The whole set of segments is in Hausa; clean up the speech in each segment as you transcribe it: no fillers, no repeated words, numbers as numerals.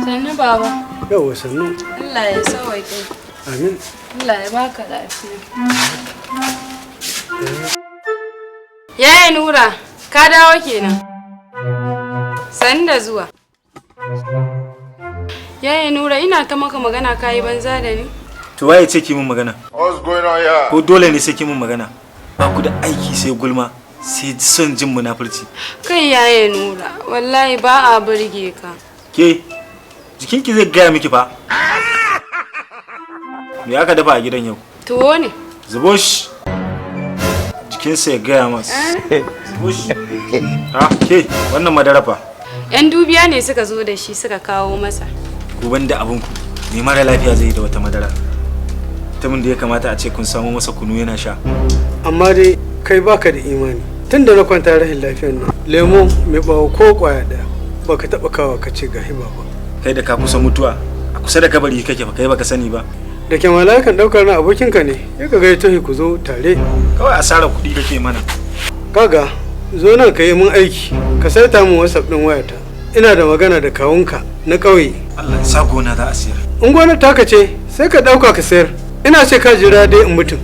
Sannu baba. Yawa sannu. Allah ya sauwaƙe. Amin. Allah ya baka lafiya. Yaya Nura, ka dawo kenan. Sannu da zuwa. Yaya Nura, ina ta maka magana kayi banza da ni. To waye ce ki mun magana? What's going on here? Ko dole ne sai ki mun magana? Ba ku da aiki sai gulma, sai son jin munafurci. Kai yaya Nura, wallahi ba a burge ka. Ke jikinki zai gaya miki fa. Me aka dafa a gidan yau? Tuwo ne. Zubo shi. Jikinsa ya gaya masa. Zubo shi. Ha, ke wannan madara fa. Yan dubiya ne suka zo da shi suka kawo masa. Ku banda abinku. Me mara lafiya zai yi da wata madara? Mutumin da ya kamata a ce kun samu masa kunu yana sha. Amma dai kai baka da imani. Tunda na kwanta rahin lafiyar nan, lemo mai bawo ko kwaya daya baka taba kawa ka ce gahi ba. Kai da ka kusa mutuwa, a kusa da kabari kake fa kai baka sani ba. Da ke malakan daukar na abokinka ne, ya ka gaito ku zo tare. Kawai asarar kuɗi kake mana. Kaga, zo nan ka yi mun aiki, ka saita mun WhatsApp din wayata. Ina da magana da kawunka na ƙauye. Allah ya sa gona za a siyar. In gonar taka ce, sai ka dauka ka sayar. Ina ce ka jira dai in mutum.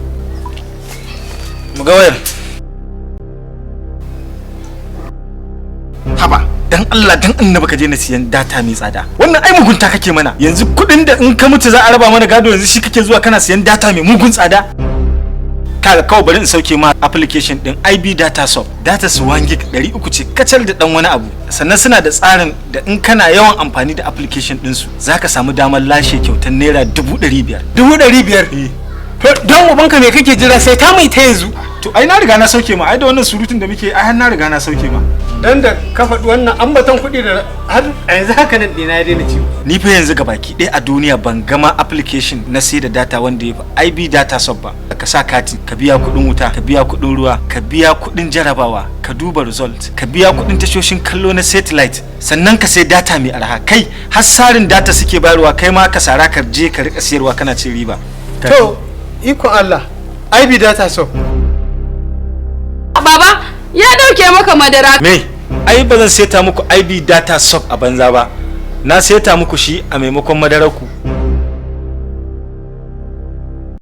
Mu ga wayar. Haba, dan Allah dan annabi ka je na siyan data mai tsada. Wannan ai mugunta kake mana. Yanzu kudin da in ka mutu za a raba mana gado yanzu shi kake zuwa kana siyan data mai mugun tsada. Kaga kawai bari in sauke ma application din IB Data Shop. Data su 1 gig 300 ce kacal da dan wani abu. Sannan suna da tsarin da in kana yawan amfani da application din su zaka samu damar lashe kyautar naira 500,000. 500,000? Don ubanka me kake jira sai ta mai ta yanzu? To ai na riga na sauke ma, ai da wannan surutun da muke ai har na riga na sauke ma. Dan da ka faɗi wannan ambaton kuɗi da har a yanzu haka nan ɗina ya daina ciwo. Ni fa yanzu gabaki ɗaya a duniya ban gama application na sai da data wanda ya fi IB Data Shop ba. Ka sa kati, ka biya kuɗin wuta, ka biya kuɗin ruwa, ka biya kuɗin jarabawa, ka duba result, ka biya kuɗin tashoshin kallo na satellite, sannan ka sai data mai arha. Kai har sarin data suke bayarwa, kai ma ka sara ka je ka rika siyarwa kana cin riba. To, ikon Allah, IB Data Shop. Baba, ya dauke maka madara. Me? Ai ba zan seta muku IB Data Shop a banza ba. Na seta muku shi a maimakon madarar ku.